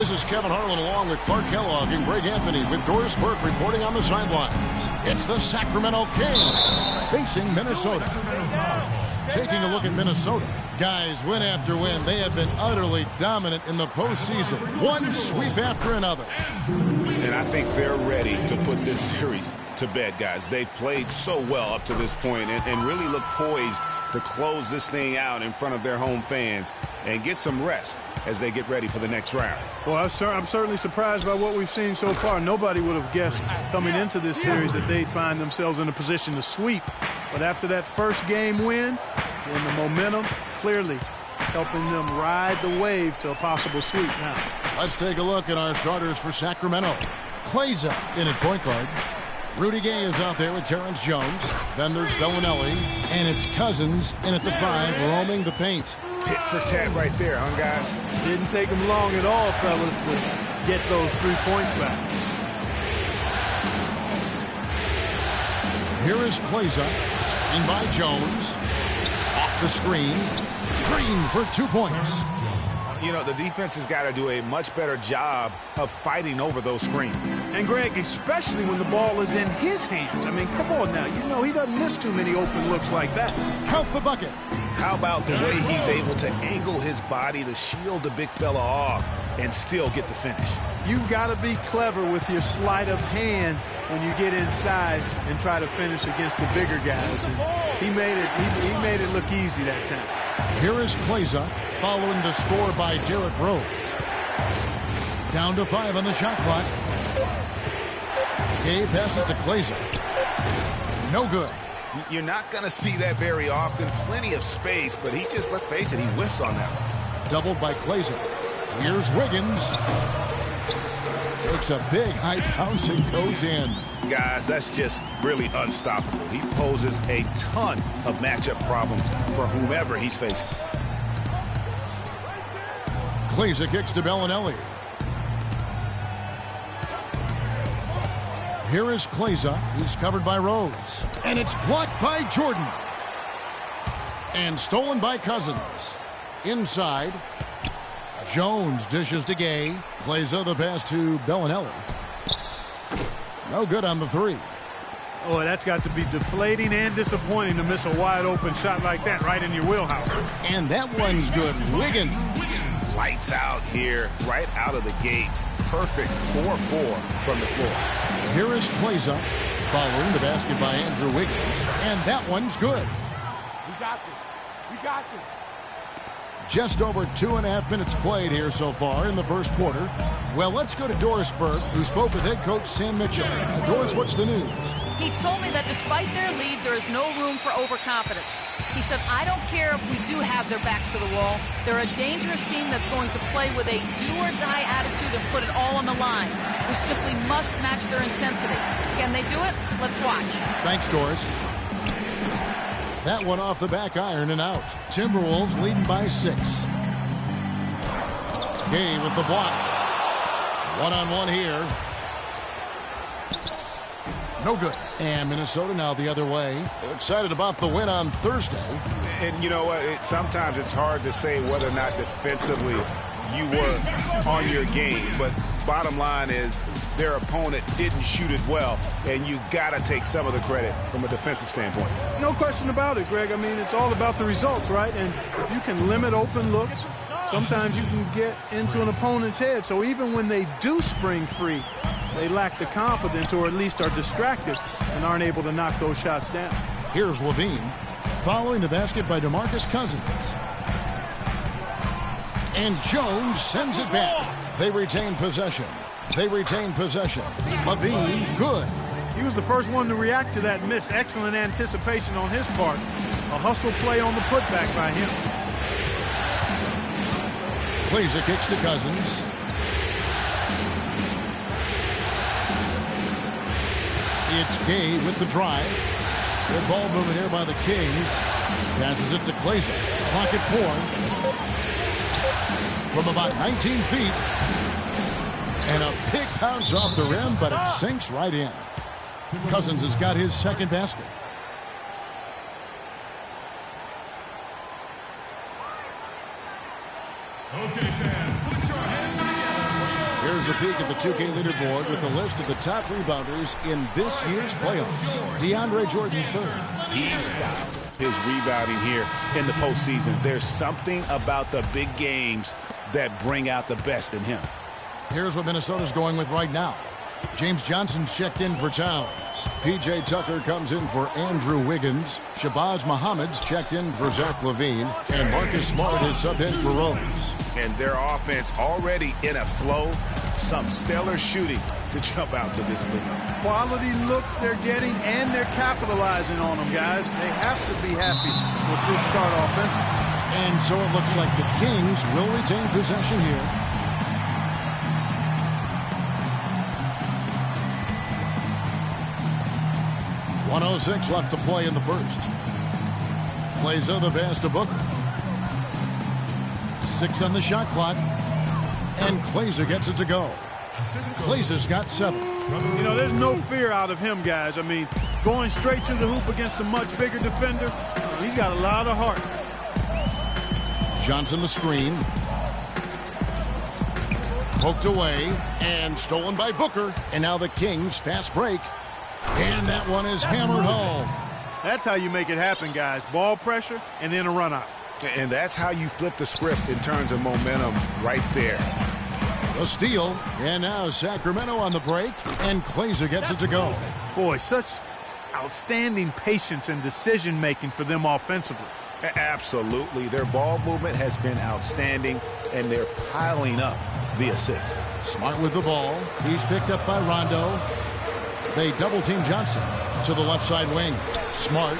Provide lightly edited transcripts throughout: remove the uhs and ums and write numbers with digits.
This is Kevin Harlan along with Clark Kellogg and Greg Anthony with Doris Burke reporting on the sidelines. It's the Sacramento Kings facing Minnesota. Taking a look at Minnesota. Guys, win after win, they have been utterly dominant in the postseason. One sweep after another. And I think they're ready to put this series to bed, guys. They've played so well up to this point and really look poised to close this thing out in front of their home fans and get some rest as they get ready for the next round. Well, I'm certainly surprised by what we've seen so far. Nobody would have guessed coming into this series that they'd find themselves in a position to sweep. But after that first game win, and the momentum clearly helping them ride the wave to a possible sweep now. Let's take a look at our starters for Sacramento. Kleza in at point guard. Rudy Gay is out there with Terrence Jones. Then there's Bellinelli, and it's Cousins in at the 5, roaming the paint. Tit for tat right there, huh, guys? Didn't take them long at all, fellas, to get those 3 points back. Here is Kleza, in by Jones. Off the screen. Green for 2 points. You know, the defense has got to do a much better job of fighting over those screens. And, Greg, especially when the ball is in his hands. I mean, come on now. You know he doesn't miss too many open looks like that. Count the bucket. How about the way he's able to angle his body to shield the big fella off and still get the finish? You've got to be clever with your sleight of hand when you get inside and try to finish against the bigger guys. And he made it look easy that time. Here is Kleza following the score by Derrick Rose. Down to 5 on the shot clock. Gay passes to Kleza. No good. You're not going to see that very often. Plenty of space, but he just, let's face it, he whiffs on that one. Doubled by Kleza. Here's Wiggins. Takes a big high bounce and goes in. Guys, that's just really unstoppable. He poses a ton of matchup problems for whomever he's facing. Kleza kicks to Bellinelli. Here is Kleza. He's covered by Rose. And it's blocked by Jordan. And stolen by Cousins. Inside. Jones dishes to Gay. Kleza the pass to Bellinelli. No good on the 3. Oh, that's got to be deflating and disappointing to miss a wide open shot like that right in your wheelhouse. And that one's good. Wiggins. Lights out here, right out of the gate. Perfect 4-4 from the floor. Here is Kleza following the basket by Andrew Wiggins. And that one's good. We got this. We got this. Just over 2.5 minutes played here so far in the first quarter. Well, let's go to Doris Burke, who spoke with head coach Sam Mitchell. Doris, what's the news? He told me that despite their lead, there is no room for overconfidence. He said, I don't care if we do have their backs to the wall. They're a dangerous team that's going to play with a do-or-die attitude and put it all on the line. We simply must match their intensity. Can they do it? Let's watch. Thanks, Doris. That one off the back iron and out. Timberwolves leading by 6. Gay with the block. One-on-one here. No good. And Minnesota now the other way. They're excited about the win on Thursday. And you know what? Sometimes it's hard to say whether or not defensively you were on your game. But bottom line is their opponent didn't shoot it well. And you got to take some of the credit from a defensive standpoint. No question about it, Greg. I mean, it's all about the results, right? And if you can limit open looks, sometimes you can get into an opponent's head. So even when they do spring free, they lack the confidence or at least are distracted and aren't able to knock those shots down. Here's Levine following the basket by DeMarcus Cousins. And Jones sends it back. They retain possession. They retain possession. Levine, good. He was the first one to react to that miss. Excellent anticipation on his part. A hustle play on the putback by him. Kleza kicks to Cousins. It's Gay with the drive. Good ball movement here by the Kings. Passes it to Kleza. Pocket 4. From about 19 feet. And a big bounce off the rim, but it sinks right in. Cousins has got his second basket. Okay, fans, put your hands together for Here's a peek at the 2K leaderboard with the list of the top rebounders in this year's playoffs. DeAndre Jordan third. He's got his rebounding here in the postseason. There's something about the big games that bring out the best in him. Here's what Minnesota's going with right now. James Johnson's checked in for Towns. P.J. Tucker comes in for Andrew Wiggins. Shabazz Muhammad's checked in for Zach LaVine. And Marcus Smart is subbed in for Rose. And their offense already in a flow. Some stellar shooting to jump out to this league. Quality looks they're getting, and they're capitalizing on them, guys. They have to be happy with this start offensively. And so it looks like the Kings will retain possession here. .106 left to play in the first. Klaiza the pass to Booker. 6 on the shot clock. And Klaiza gets it to go. Klaiza's got 7. You know, there's no fear out of him, guys. I mean, going straight to the hoop against a much bigger defender, he's got a lot of heart. Johnson the screen. Poked away and stolen by Booker. And now the Kings fast break. And that one is hammered home. That's how you make it happen, guys. Ball pressure and then a run out. And that's how you flip the script in terms of momentum right there. A steal. And now Sacramento on the break. And Klaiza gets it to go. Boy, such outstanding patience and decision-making for them offensively. Absolutely. Their ball movement has been outstanding, and they're piling up the assists. Smart with the ball. He's picked up by Rondo. They double-team Johnson to the left side wing. Smart.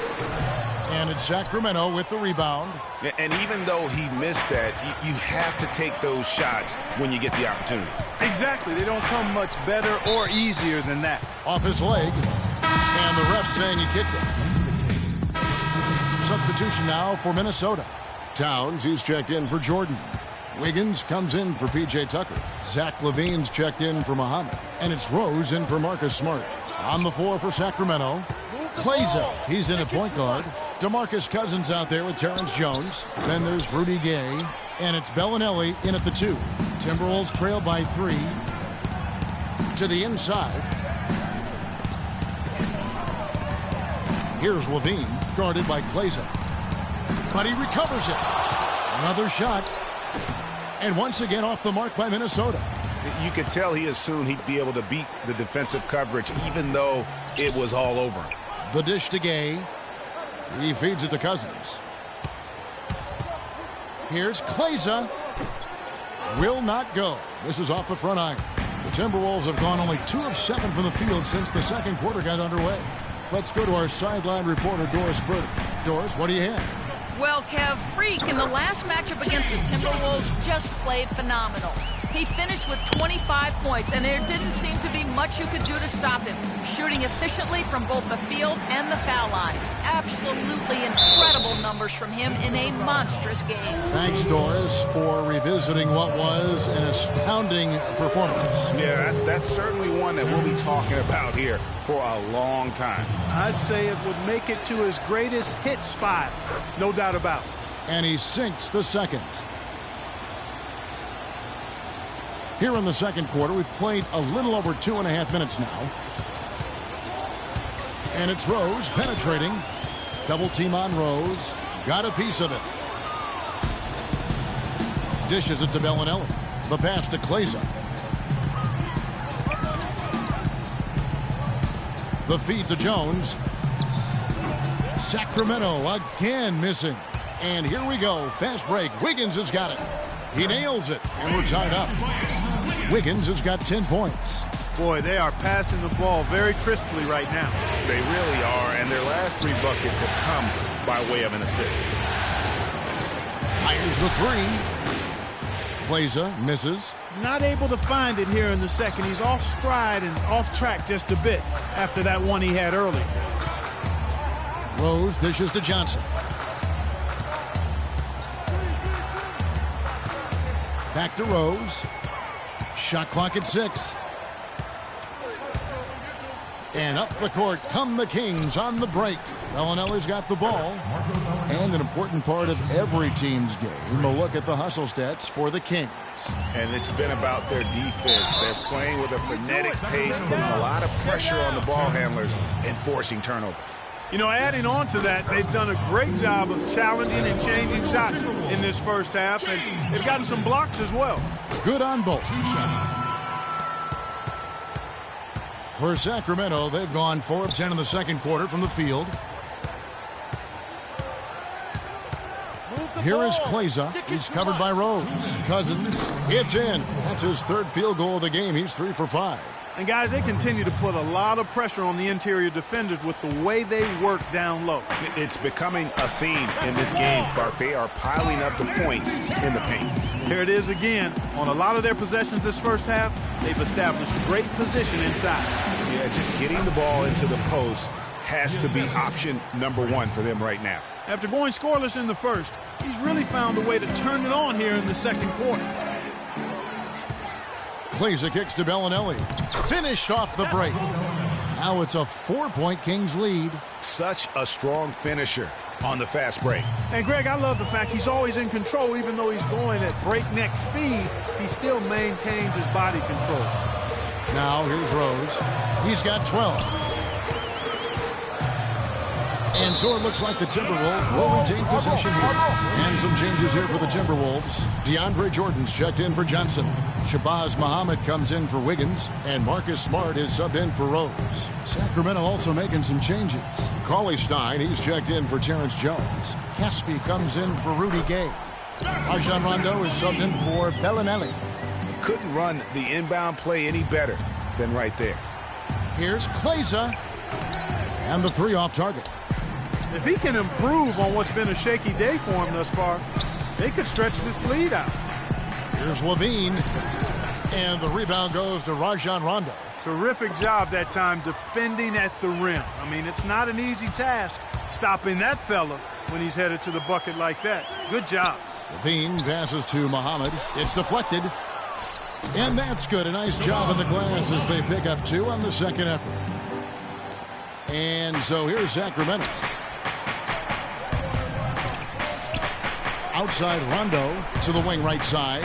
And it's Sacramento with the rebound. And even though he missed that, you have to take those shots when you get the opportunity. Exactly. They don't come much better or easier than that. Off his leg. And the ref saying he kicked it. Substitution now for Minnesota. Towns, he's checked in for Jordan. Wiggins comes in for P.J. Tucker. Zach LaVine's checked in for Muhammad. And it's Rose in for Marcus Smart. On the floor for Sacramento. Klaiza, he's in at point guard. DeMarcus Cousins out there with Terrence Jones. Then there's Rudy Gay. And it's Bellinelli in at the 2. Timberwolves trail by 3. To the inside. Here's LaVine, guarded by Klaiza. But he recovers it. Another shot. And once again off the mark by Minnesota. You could tell he assumed he'd be able to beat the defensive coverage, even though it was all over him. The dish to Gay. He feeds it to Cousins. Here's Klaiza. Will not go. This is off the front iron. The Timberwolves have gone only 2 of 7 from the field since the second quarter got underway. Let's go to our sideline reporter, Doris Burdick. Doris, what do you have? Well, Kev, Freak in the last matchup against the Timberwolves just played phenomenal. He finished with 25 points, and there didn't seem to be much you could do to stop him, shooting efficiently from both the field and the foul line. Absolutely incredible numbers from him in a monstrous game. Thanks, Doris, for revisiting what was an astounding performance. Yeah, that's certainly one that we'll be talking about here for a long time. I'd say it would make it to his greatest hit spot, no doubt about it. And he sinks the second. Here in the second quarter, we've played a little over 2.5 minutes now. And it's Rose penetrating. Double team on Rose. Got a piece of it. Dishes it to Bellinelli. The pass to Klaiza. The feed to Jones. Sacramento again missing. And here we go. Fast break. Wiggins has got it. He nails it. And we're tied up. Wiggins has got 10 points. Boy, they are passing the ball very crisply right now. They really are, and their last 3 buckets have come by way of an assist. Fires the 3. Klaiza misses. Not able to find it here in the second. He's off stride and off track just a bit after that one he had early. Rose dishes to Johnson. Back to Rose. Shot clock at 6. And up the court come the Kings on the break. Bellinelli's got the ball. And an important part of every team's game, a look at the hustle stats for the Kings. And it's been about their defense. They're playing with a frenetic pace, putting a lot of pressure on the ball handlers and forcing turnovers. You know, adding on to that, they've done a great job of challenging and changing shots in this first half, and they've gotten some blocks as well. Good on both. For Sacramento, they've gone 4 of 10 in the second quarter from the field. Here is Kleza. He's covered by Rose. Cousins, it's in. That's his 3rd field goal of the game. He's 3 for 5. And, guys, they continue to put a lot of pressure on the interior defenders with the way they work down low. It's becoming a theme in this game, Clark. They are piling up the points in the paint. Here it is again. On a lot of their possessions this first half, they've established great position inside. Yeah, just getting the ball into the post has to be option number 1 for them right now. After going scoreless in the first, he's really found a way to turn it on here in the second quarter. Kleza kicks to Bellinelli. Finished off the break. Now it's a 4-point Kings lead. Such a strong finisher on the fast break. And, Greg, I love the fact he's always in control. Even though he's going at breakneck speed, he still maintains his body control. Now here's Rose. He's got 12. And so it looks like the Timberwolves will retain possession here. And some changes here for the Timberwolves. DeAndre Jordan's checked in for Johnson. Shabazz Muhammad comes in for Wiggins. And Marcus Smart is subbed in for Rose. Sacramento also making some changes. Cauley Stein, he's checked in for Terrence Jones. Caspi comes in for Rudy Gay. Rajon Rondo is subbed in for Bellinelli. Couldn't run the inbound play any better than right there. Here's Kleza. And the 3 off target. If he can improve on what's been a shaky day for him thus far, they could stretch this lead out. Here's Levine. And the rebound goes to Rajon Rondo. Terrific job that time defending at the rim. I mean, it's not an easy task stopping that fella when he's headed to the bucket like that. Good job. Levine passes to Muhammad. It's deflected. And that's good. A nice job on the glass as they pick up 2 on the second effort. And so here's Sacramento. Outside Rondo to the wing right side.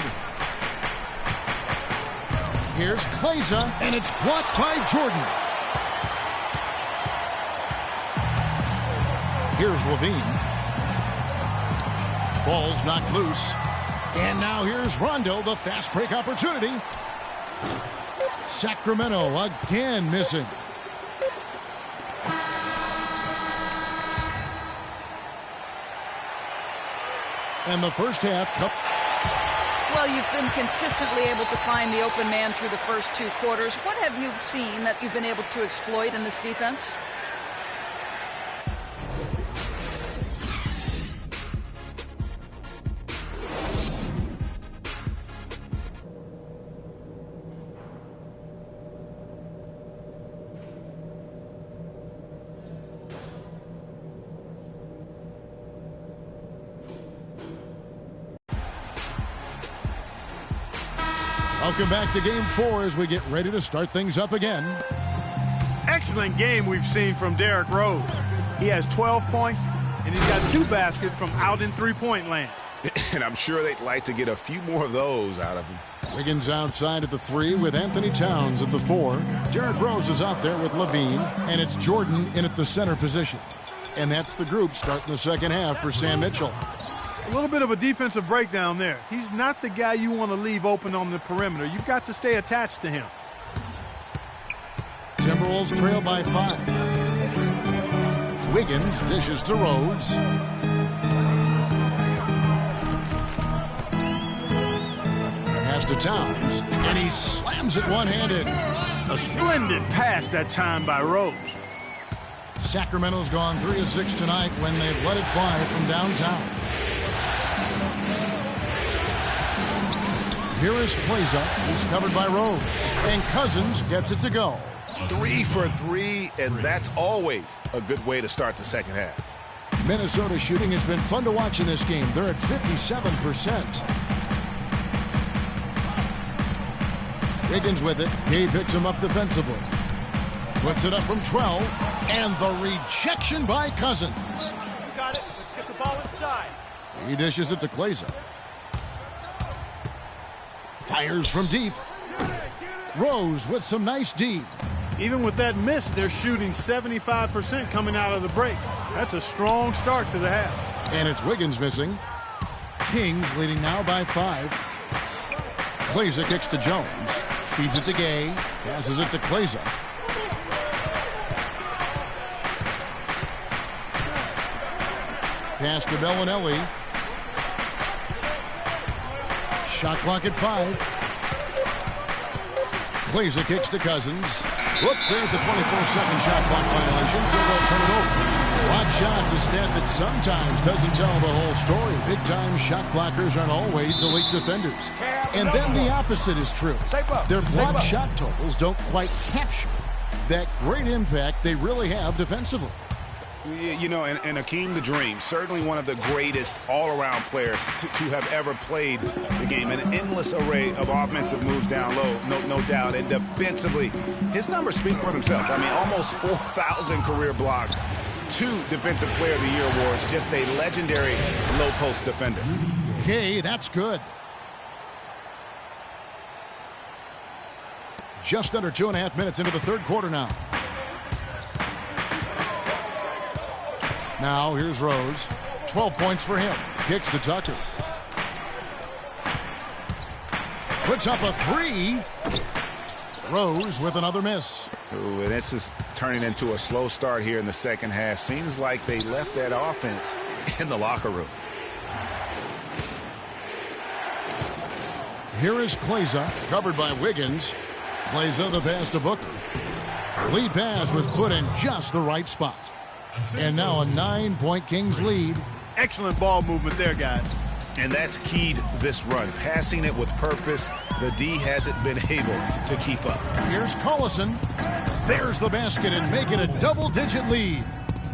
Here's Kleza, and it's blocked by Jordan. Here's Levine. Ball's knocked loose. And now here's Rondo, the fast break opportunity. Sacramento again missing. And the first half. Well, you've been consistently able to find the open man through the first 2 quarters. What have you seen that you've been able to exploit in this defense? Welcome back to Game 4 as we get ready to start things up again. Excellent game we've seen from Derrick Rose. He has 12 points, and he's got 2 baskets from out in three-point land. And I'm sure they'd like to get a few more of those out of him. Wiggins outside at the 3 with Anthony Towns at the 4. Derrick Rose is out there with Levine, and it's Jordan in at the center position. And that's the group starting the second half for Sam Mitchell. A little bit of a defensive breakdown there. He's not the guy you want to leave open on the perimeter. You've got to stay attached to him. Timberwolves trail by 5. Wiggins dishes to Rose. Pass to Towns, and he slams it one-handed. A splendid pass that time by Rose. Sacramento's gone 3 of 6 tonight when they've let it fly from downtown. Here is Kleza, who's covered by Rose. And Cousins gets it to go. 3 for 3, and that's always a good way to start the second half. Minnesota shooting has been fun to watch in this game. They're at 57%. Wiggins with it. Gay picks him up defensively. Puts it up from 12. And the rejection by Cousins. You got it. Let's get the ball inside. He dishes it to Kleza. Fires from deep. Rose with some nice D. Even with that miss, they're shooting 75% coming out of the break. That's a strong start to the half. And it's Wiggins missing. Kings leading now by 5. Kleza kicks to Jones. Feeds it to Gay. Passes it to Kleza. Pass to Bellinelli. Shot clock at 5. Kleza kicks to Cousins. Whoops, there's the 24-second shot clock violation, so they'll turn it over. Block shots, a stat that sometimes doesn't tell the whole story. Big-time shot blockers aren't always elite defenders. And then the opposite is true. Their block shot totals don't quite capture that great impact they really have defensively. You know, and Akeem the Dream, certainly one of the greatest all-around players to have ever played the game. An endless array of offensive moves down low, no doubt. And defensively, his numbers speak for themselves. I mean, almost 4,000 career blocks, 2 Defensive Player of the Year awards, just a legendary low-post defender. Okay, that's good. Just under 2.5 minutes into the third quarter now. Now, here's Rose. 12 points for him. Kicks to Tucker. Puts up a 3. Rose with another miss. Ooh, and this is turning into a slow start here in the second half. Seems like they left that offense in the locker room. Here is Kleza, covered by Wiggins. Kleza the pass to Booker. Lead pass was put in just the right spot. And now a 9-point Kings lead. Excellent ball movement there, guys. And that's keyed this run. Passing it with purpose. The D hasn't been able to keep up. Here's Collison. There's the basket and making a double-digit lead.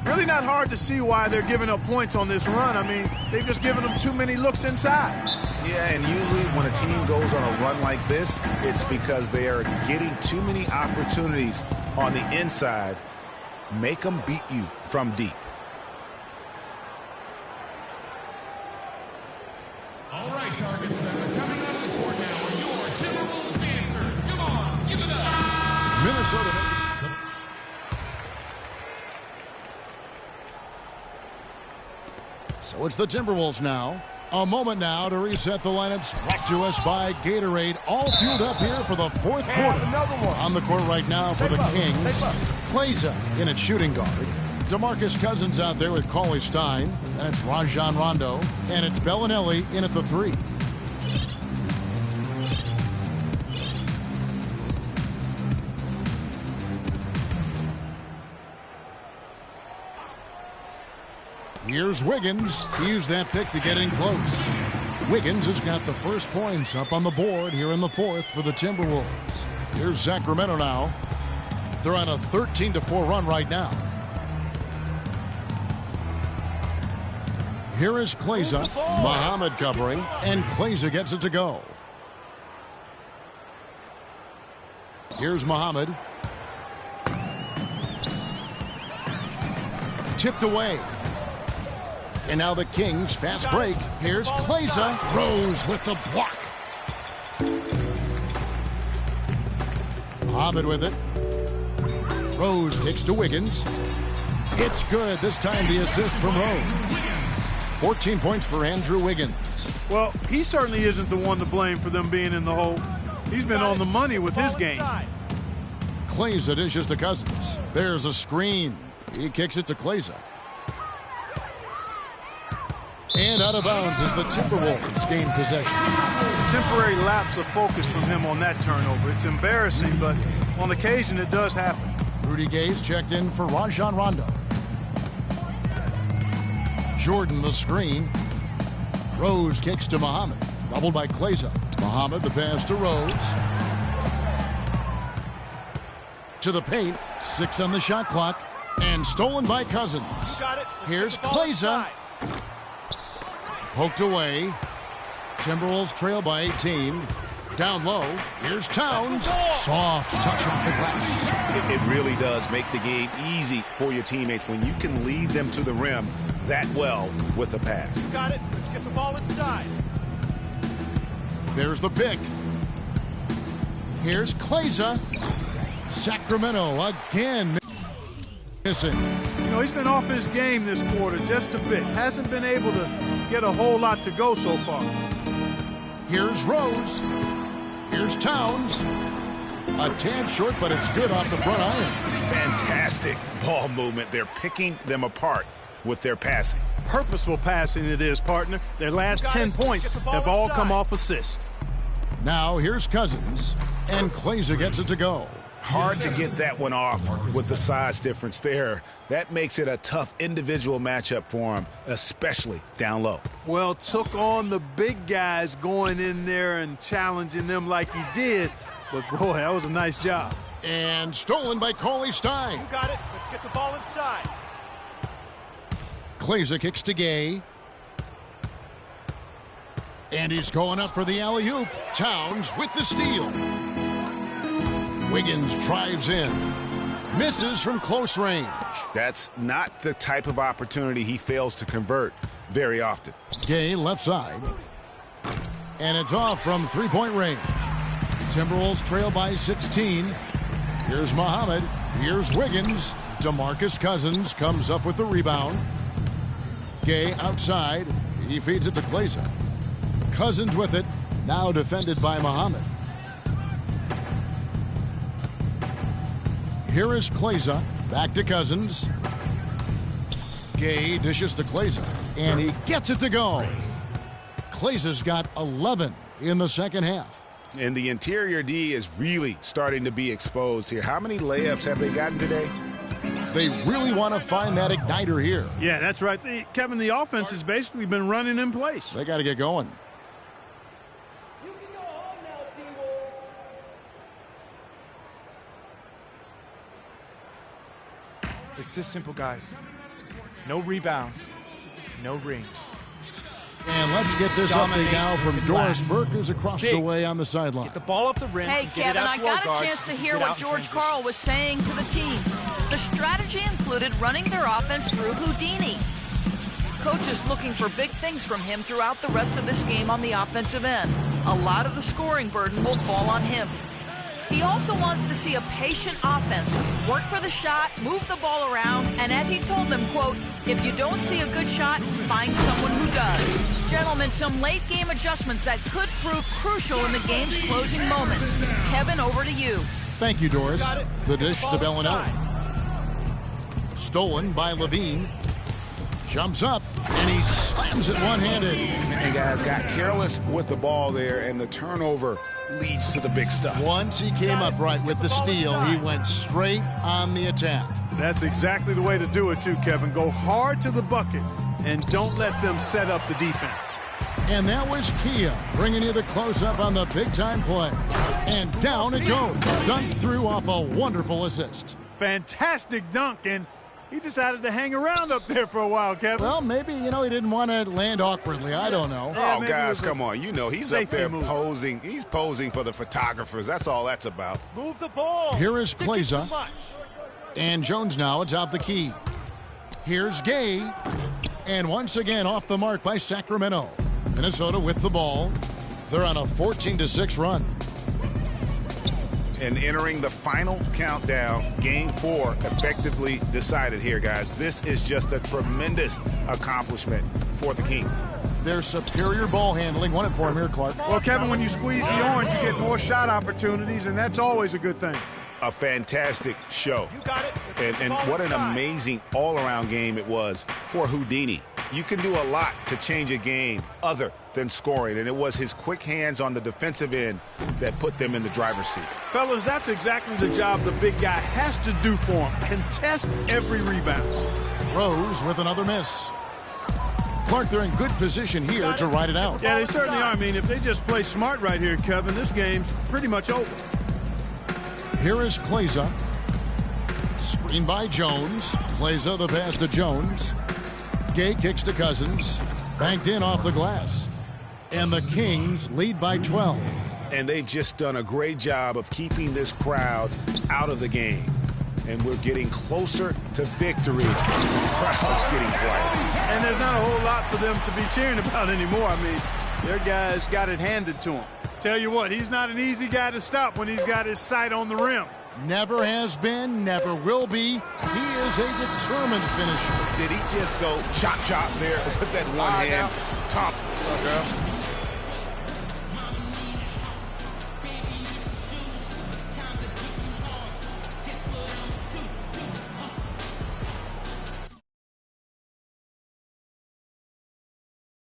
Really not hard to see why they're giving up points on this run. I mean, they've just given them too many looks inside. Yeah, and usually when a team goes on a run like this, it's because they are getting too many opportunities on the inside. Make them beat you from deep. All right, target setter, coming out of the court now are your Timberwolves dancers. Come on, give it up. Minnesota. So it's the Timberwolves now. A moment now to reset the lineups. Brought to us by Gatorade. All fueled up here for the fourth quarter. On the court right now for the Kings. Kleza in at shooting guard. DeMarcus Cousins out there with Cauley Stein. And it's Rajon Rondo. And it's Bellinelli in at the 3. Here's Wiggins. He used that pick to get in close. Wiggins has got the first points up on the board here in the fourth for the Timberwolves. Here's Sacramento now. They're on a 13-4 run right now. Here is Kleza. Muhammad covering, and Kleza gets it to go. Here's Muhammad. Tipped away. And now the Kings fast break. Here's Kleza. Rose with the block. Muhammad with it. Rose kicks to Wiggins. It's good. This time the assist from Rose. 14 points for Andrew Wiggins. Well, he certainly isn't the one to blame for them being in the hole. He's been on the money with his game. Kleza dishes to Cousins. There's a screen. He kicks it to Kleza. And out of bounds as the Timberwolves gain possession. Temporary lapse of focus from him on that turnover. It's embarrassing, but on occasion it does happen. Rudy Gay's checked in for Rajon Rondo. Jordan the screen. Rose kicks to Muhammad. Doubled by Kleza. Muhammad the pass to Rose. To the paint. 6 on the shot clock. And stolen by Cousins. Here's Kleza. Poked away. Timberwolves trail by 18. Down low. Here's Towns. Soft touch off the glass. It really does make the game easy for your teammates when you can lead them to the rim that well with a pass. Got it. Let's get the ball inside. There's the pick. Here's Kleza. Sacramento again missing. You know, he's been off his game this quarter just a bit. Hasn't been able to get a whole lot to go so far. Here's Rose. Here's Towns. A tad short, but it's good off the front iron. Fantastic ball movement. They're picking them apart with their passing. Purposeful passing it is, partner. Their last 10 points have all come off assists. Now here's Cousins, and Kleza gets it to go. Hard to get that one off with the size difference there. That makes it a tough individual matchup for him, especially down low. Well, took on the big guys going in there and challenging them like he did. But, boy, that was a nice job. And stolen by Cauley Stein. You got it. Let's get the ball inside. Kleza kicks to Gay. And he's going up for the alley-oop. Towns with the steal. Wiggins drives in. Misses from close range. That's not the type of opportunity he fails to convert very often. Gay left side. And it's off from three-point range. Timberwolves trail by 16. Here's Muhammad. Here's Wiggins. DeMarcus Cousins comes up with the rebound. Gay outside. He feeds it to Kleza. Cousins with it. Now defended by Muhammad. Here is Kleza. Back to Cousins. Gay dishes to Kleza. And he gets it to go. Kleza's got 11 in the second half. And the interior D is really starting to be exposed here. How many layups have they gotten today? They really want to find that igniter here. Yeah, that's right. Kevin, the offense has basically been running in place. They got to get going. You can go home now, T-Wolves. It's this simple, guys. No rebounds, no rings. And let's get this update now from Doris Burke, who's across the way on the sideline. Get the ball off the rim. Hey, get Kevin, it out I to our got a guards, chance to hear get what out in George transition. Karl was saying to the team. The strategy included running their offense through Houdini. Coach is looking for big things from him throughout the rest of this game on the offensive end. A lot of the scoring burden will fall on him. He also wants to see a patient offense, work for the shot, move the ball around, and as he told them, quote, if you don't see a good shot, find someone who does. Gentlemen, some late game adjustments that could prove crucial in the game's closing moments. Kevin, over to you. Thank you, Doris. The dish to Bellinelli. Stolen by Levine. Jumps up, and he slams it one-handed. And guys got careless with the ball there, and the turnover leads to the big stuff. Once he came upright with the steal, he went straight on the attack. That's exactly the way to do it, too, Kevin. Go hard to the bucket, and don't let them set up the defense. And that was Kia bringing you the close-up on the big-time play. And down it goes. Dunked through off a wonderful assist. Fantastic dunk, and he decided to hang around up there for a while, Kevin. Well, maybe, he didn't want to land awkwardly. I don't know. Yeah, Oh, guys, come on. He's up there posing. He's posing for the photographers. That's all that's about. Move the ball. Here is Kleza. And Jones now atop the key. Here's Gay. And once again off the mark by Sacramento. Minnesota with the ball. They're on a 14-6 run. And entering the final countdown, Game 4 effectively decided here, guys. This is just a tremendous accomplishment for the Kings. Their superior ball handling won it for him here, Clark. Well, Kevin, when you squeeze the orange, you get more shot opportunities, and that's always a good thing. A fantastic show. You got it. And what an amazing all-around game it was for Houdini. You can do a lot to change a game other than scoring, and it was his quick hands on the defensive end that put them in the driver's seat. Fellas, that's exactly the job the big guy has to do for him. Contest every rebound. Rose with another miss. Clark, they're in good position here to ride it out. Yeah, they certainly are. I mean, if they just play smart right here, Kevin, this game's pretty much over. Here is Kleza. Screen by Jones. Kleza the pass to Jones. Gay kicks to Cousins. Banked in off the glass. And the Kings lead by 12. And they've just done a great job of keeping this crowd out of the game. And we're getting closer to victory. The crowd's getting quiet. And there's not a whole lot for them to be cheering about anymore. I mean, their guys got it handed to them. Tell you what, he's not an easy guy to stop when he's got his sight on the rim. Never has been, never will be. He is a determined finisher. Did he just go chop there with that one hand top? Girl.